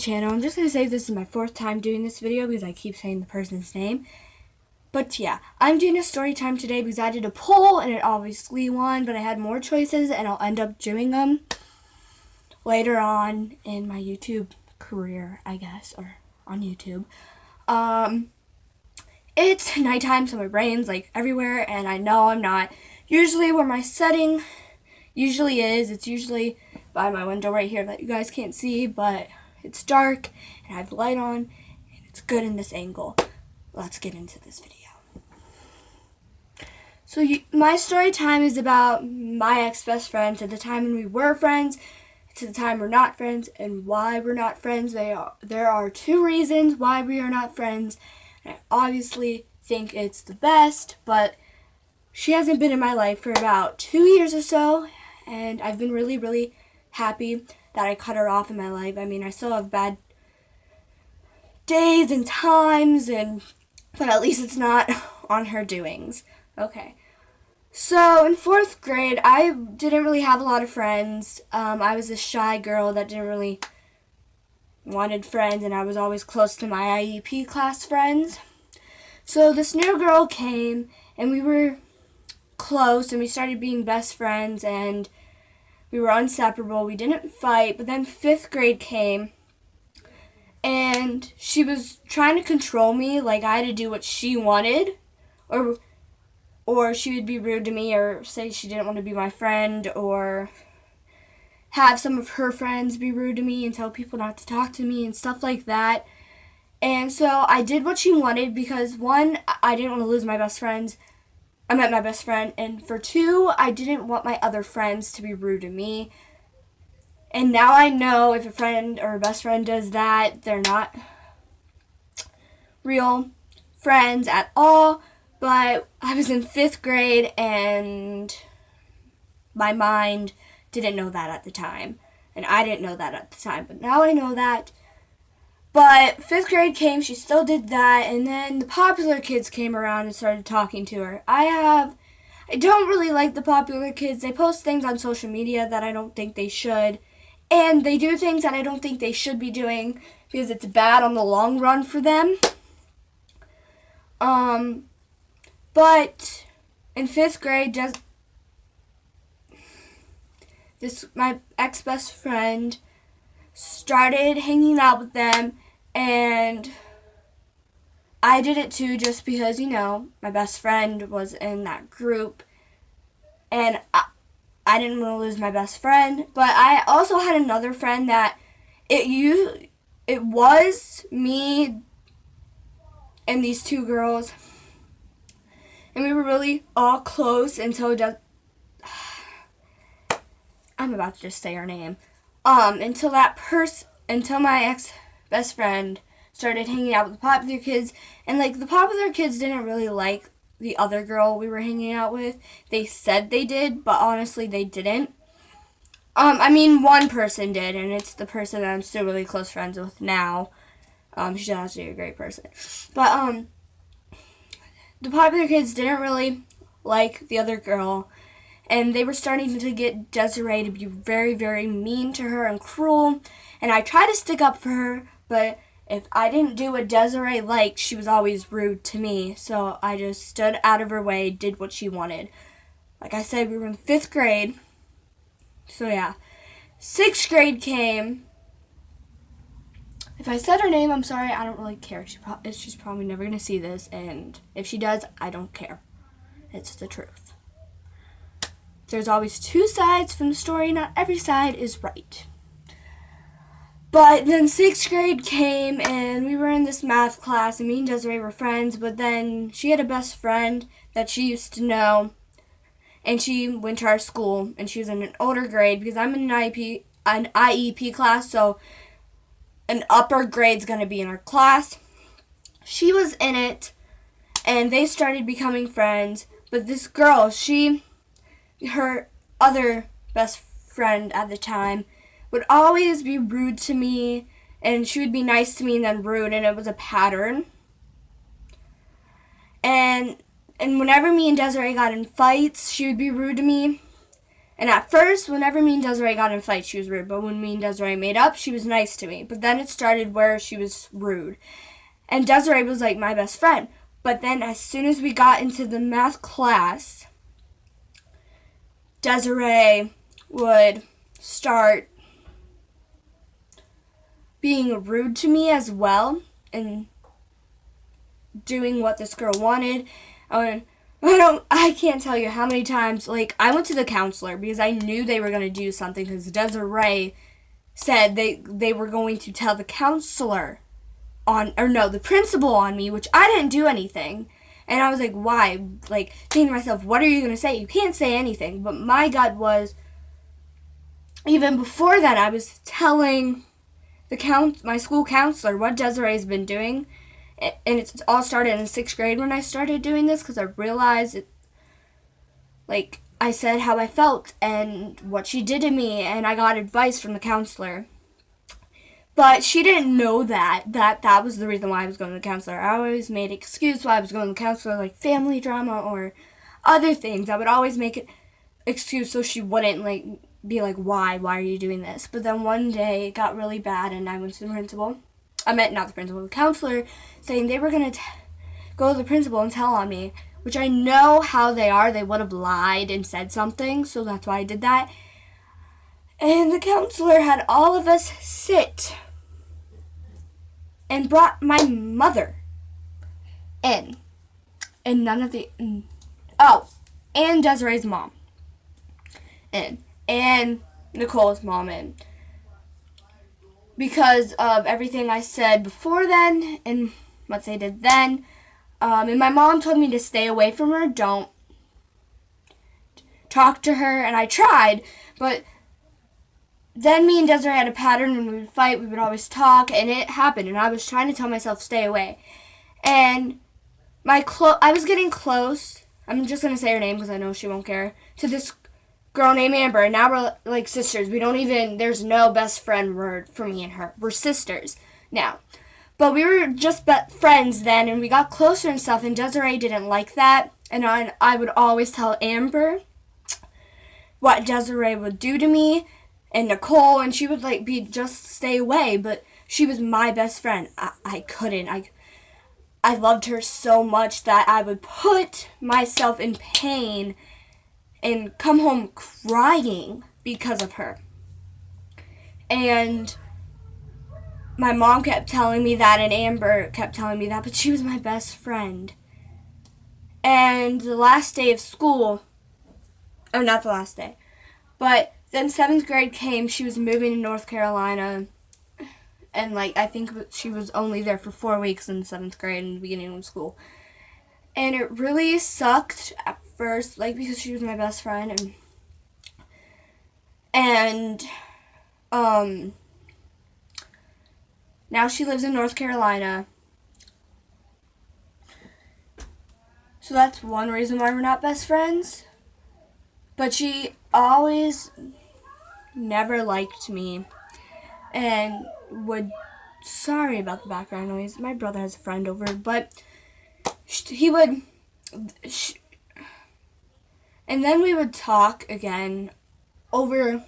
channel. I'm just going to say this is my fourth time doing this video because I keep saying the person's name. But yeah, I'm doing a story time today because I did a poll and it obviously won, but I had more choices and I'll end up doing them later on in my YouTube career, I guess, or on YouTube. It's nighttime, so my brain's like everywhere, and I know I'm not usually where my setting usually is. It's usually by my window right here that you guys can't see, but it's dark and I have the light on and it's good in this angle. Let's get into this video. So my story time is about my ex-best friend, to the time when we were friends, to the time we're not friends, and why we're not friends. There are two reasons why we are not friends. I obviously think it's the best, but she hasn't been in my life for about 2 years or so, and I've been really, really happy that I cut her off in my life. I mean, I still have bad days and times, but at least it's not on her doings. Okay. So in 4th grade, I didn't really have a lot of friends. I was a shy girl that didn't really wanted friends, and I was always close to my IEP class friends. So this new girl came, and we were close, and we started being best friends, and we were inseparable. We didn't fight, but then 5th grade came, and she was trying to control me, like I had to do what she wanted, or she would be rude to me, or say she didn't want to be my friend, or have some of her friends be rude to me and tell people not to talk to me and stuff like that. And so I did what she wanted because, one, I didn't want to lose my best friends. I met my best friend. And for two, I didn't want my other friends to be rude to me. And now I know if a friend or a best friend does that, they're not real friends at all. But I was in 5th grade and my mind didn't know that at the time. And I didn't know that at the time. But now I know that. But 5th grade came, she still did that, and then the popular kids came around and started talking to her. I don't really like the popular kids. They post things on social media that I don't think they should. And they do things that I don't think they should be doing because it's bad on the long run for them. But in 5th grade, my ex-best friend started hanging out with them, and I did it too just because, my best friend was in that group, and I didn't want to lose my best friend. But I also had another friend that it was me and these two girls, and we were really all close until I'm about to just say her name. Until my ex-best friend started hanging out with the popular kids, and the popular kids didn't really like the other girl we were hanging out with. They said they did, but honestly they didn't. One person did, and it's the person that I'm still really close friends with now. She's actually a great person. But, the popular kids didn't really like the other girl, and they were starting to get Desiree to be very, very mean to her and cruel. And I tried to stick up for her, but if I didn't do what Desiree liked, she was always rude to me. So I just stood out of her way, did what she wanted. Like I said, we were in 5th grade. So yeah. 6th grade came. If I said her name, I'm sorry, I don't really care. She's probably never going to see this, and if she does, I don't care. It's the truth. There's always two sides from the story. Not every side is right. But then 6th grade came, and we were in this math class, and me and Desiree were friends, but then she had a best friend that she used to know, and she went to our school, and she was in an older grade because I'm in an IEP class, so an upper grade's going to be in our class. She was in it, and they started becoming friends, but this girl, her other best friend at the time, would always be rude to me, and she would be nice to me and then rude, and it was a pattern. And whenever me and Desiree got in fights, she would be rude to me, And at first, whenever me and Desiree got in a fight, she was rude. But when me and Desiree made up, she was nice to me. But then it started where she was rude. And Desiree was like my best friend. But then as soon as we got into the math class, Desiree would start being rude to me as well and doing what this girl wanted. I can't tell you how many times, like, I went to the counselor because I knew they were going to do something because Desiree said they were going to tell the counselor the principal on me, which I didn't do anything. And I was like, why? Like, thinking to myself, what are you going to say? You can't say anything. But my gut was, even before that, I was telling my school counselor what Desiree's been doing. And it's all started in 6th grade when I started doing this because I realized I said how I felt and what she did to me, and I got advice from the counselor. But she didn't know that was the reason why I was going to the counselor. I always made an excuse why I was going to the counselor, like family drama or other things. I would always make an excuse so she wouldn't be like, why are you doing this? But then one day it got really bad and I went to the principal. I meant not the principal, the counselor, saying they were going to go to the principal and tell on me, which I know how they are. They would have lied and said something, so that's why I did that. And the counselor had all of us sit and brought my mother in. And and Desiree's mom in. And Nicole's mom in. Because of everything I said before then and what they did then. And my mom told me to stay away from her. Don't talk to her. And I tried, but then me and Desiree had a pattern. When we would fight, we would always talk, and it happened. And I was trying to tell myself, stay away. And I was getting close. I'm just going to say her name because I know she won't care. To this girl named Amber. And now we're like sisters. There's no best friend word for me and her. We're sisters now. But we were just friends then, and we got closer and stuff, and Desiree didn't like that. And I would always tell Amber what Desiree would do to me and Nicole, and she would just stay away. But she was my best friend. I couldn't. I loved her so much that I would put myself in pain and come home crying because of her. And my mom kept telling me that, and Amber kept telling me that, but she was my best friend. And the last day of school, or not the last day, but then 7th grade came, she was moving to North Carolina, and I think she was only there for 4 weeks in 7th grade in the beginning of school. And it really sucked at first, because she was my best friend, and now she lives in North Carolina. So that's one reason why we're not best friends. But she always never liked me and sorry about the background noise. My brother has a friend over, but and then we would talk again over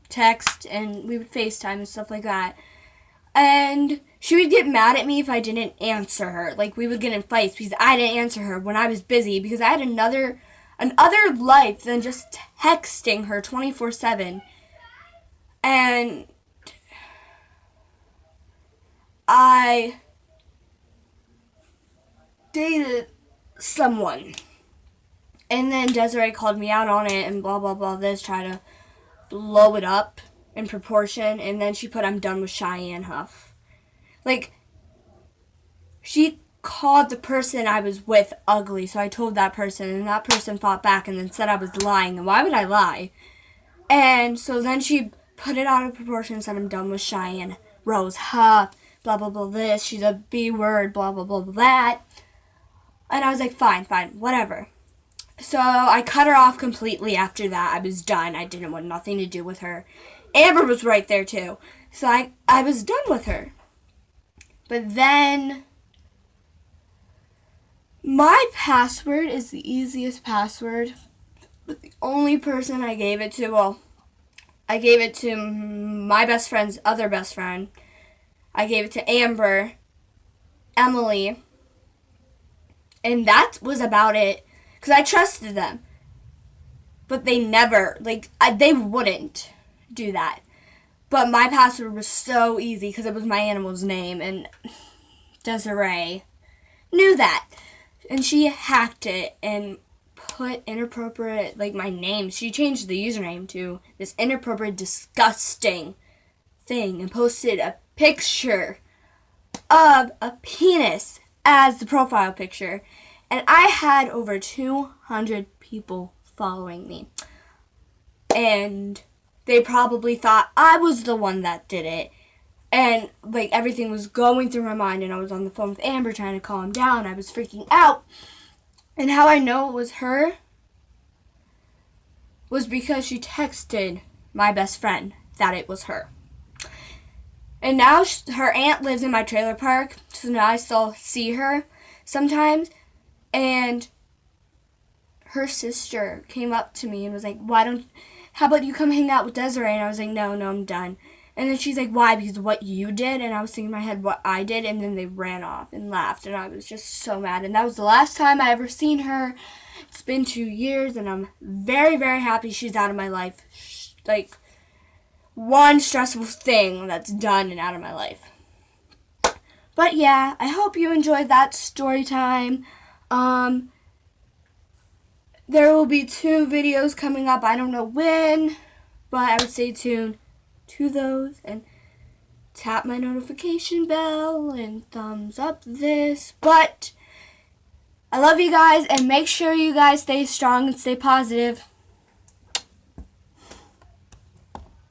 text, and we would FaceTime and stuff like that. And she would get mad at me if I didn't answer her. We would get in fights because I didn't answer her when I was busy, because I had another life than just texting her 24/7. And I dated someone. And then Desiree called me out on it and blah, blah, blah, try to blow it up in proportion. And then she put, I'm done with Cheyenne Huff. She called the person I was with ugly, so I told that person, and that person fought back and then said I was lying. And why would I lie? And so then she put it out of proportion and said, I'm done with Cheyenne Rose Huff, blah, blah, blah, this. She's a B word, blah, blah, blah, blah, that. And I was like, fine, whatever. So I cut her off completely after that. I was done. I didn't want nothing to do with her. Amber was right there too. So I was done with her. But then my password is the easiest password But the only person I gave it to, well, I gave it to my best friend's other best friend. I gave it to Amber, Emily, and that was about it. Because I trusted them. But they never, they wouldn't do that. But my password was so easy because it was my animal's name, and Desiree knew that. And she hacked it and put inappropriate, my name. She changed the username to this inappropriate, disgusting thing and posted a picture of a penis as the profile picture. And I had over 200 people following me. And they probably thought I was the one that did it. And, everything was going through my mind, and I was on the phone with Amber trying to calm down. I was freaking out. And how I know it was her was because she texted my best friend that it was her. And now her aunt lives in my trailer park, so now I still see her sometimes. And her sister came up to me and was like, how about you come hang out with Desiree? And I was like, no, I'm done. And then she's like, why? Because of what you did? And I was thinking in my head what I did, and then they ran off and laughed, and I was just so mad. And that was the last time I ever seen her. It's been 2 years, and I'm very, very happy she's out of my life. One stressful thing that's done and out of my life. But yeah, I hope you enjoyed that story time. There will be 2 videos coming up. I don't know when, but I would stay tuned to those and tap my notification bell and thumbs up this. But I love you guys, and make sure you guys stay strong and stay positive.